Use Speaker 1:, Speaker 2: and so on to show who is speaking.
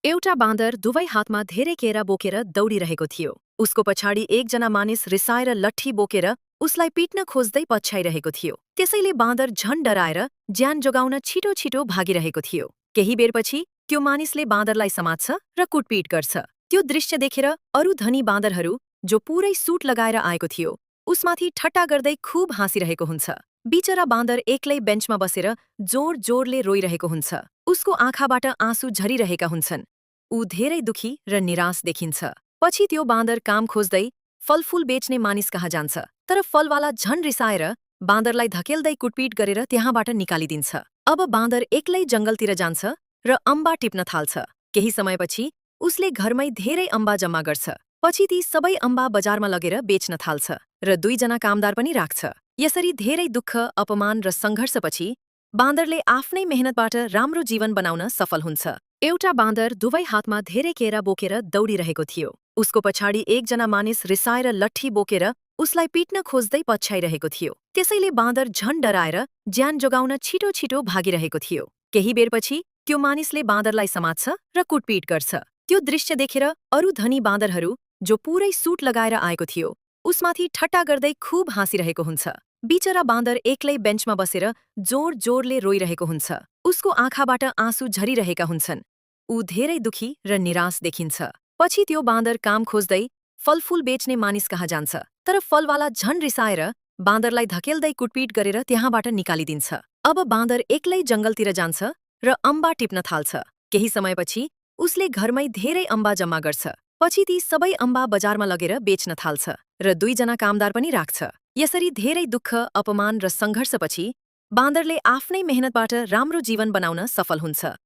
Speaker 1: एउटा बाँदर दुवै हातमा धेरै केरा बोकेर दौडिरहेको थियो। उसको पछाडि एकजना मानिस रिसाएर लट्ठी बोकेर उसलाई पिट्न खोज्दै पछ्याइरहेको थियो। त्यसैले बाँदर झन डराएर ज्यान जोगाउन छिटो छिटो भागिरहेको थियो। केही बेरपछि त्यो मानिसले बाँदरलाई समात्छ र कुटपिट गर्छ। त्यो दृश्य देखेर अरू धनी बाँदरहरू, जो पुरै सुट लगाएर आएको थियो, उसमाथि ठट्टा गर्दै खूब हाँसिरहेको हुन्छ। बिचरा बाँदर एक्लै बेन्चमा बसेर जोर जोरले रोइरहेको हुन्छ। उसको आँखाबाट आँसु झरिरहेका हुन्छन्। ऊ धेरै दुखी र निराश देखिन्छ। पछि त्यो बाँदर काम खोज्दै फलफूल बेच्ने मानिस कहाँ जान्छ, तर फलवाला झन रिसाएर बाँदरलाई धकेल्दै कुटपिट गरेर त्यहाँबाट निकालिदिन्छ। अब बाँदर एक्लै जङ्गलतिर जान्छ र अम्बा टिप्न थाल्छ। केही समयपछि उसले घरमै धेरै अम्बा जम्मा गर्छ। पछि ती सबै अम्बा बजारमा लगेर बेच्न थाल्छ र दुईजना कामदार पनि राख्छ। यसरी धेरै दुःख, अपमान र सङ्घर्षपछि बाँदरले आफ्नै मेहनतबाट राम्रो जीवन बनाउन सफल हुन्छ। एउटा बाँदर दुवै हातमा धेरै केरा बोकेर दौडिरहेको थियो। उसको पछाडि एकजना मानिस रिसाएर लट्ठी बोकेर उसलाई पिट्न खोज्दै पछ्याइरहेको थियो। त्यसैले बाँदर झन डराएर ज्यान जोगाउन छिटो छिटो भागिरहेको थियो। केही बेरपछि त्यो मानिसले बाँदरलाई समात्छ र कुटपिट गर्छ। त्यो दृश्य देखेर अरू धनी बाँदरहरू, जो पुरै सुट लगाएर आएको थियो, उसमाथि ठट्टा गर्दै खूब हाँसिरहेको हुन्छ। बिचरा बाँदर एक्लै बेन्चमा बसेर जोर जोरले रोइरहेको हुन्छ। उसको आँखाबाट आँसु झरिरहेका हुन्छन्। ऊ धेरै दुखी र निराश देखिन्छ। पछि त्यो बाँदर काम खोज्दै फलफूल बेच्ने मानिस कहाँ जान्छ, तर फलवाला झन रिसाएर बाँदरलाई धकेल्दै कुटपिट गरेर त्यहाँबाट निकालिदिन्छ। अब बाँदर एक्लै जङ्गलतिर जान्छ र अम्बा टिप्न थाल्छ। केही समयपछि उसले घरमै धेरै अम्बा जम्मा गर्छ। पछि ती सबै अम्बा बजारमा लगेर बेच्न थाल्छ र दुईजना कामदार पनि राख्छ। यसरी धेरै दुःख, अपमान र सङ्घर्षपछि बाँदरले आफ्नै मेहनतबाट राम्रो जीवन बनाउन सफल हुन्छ।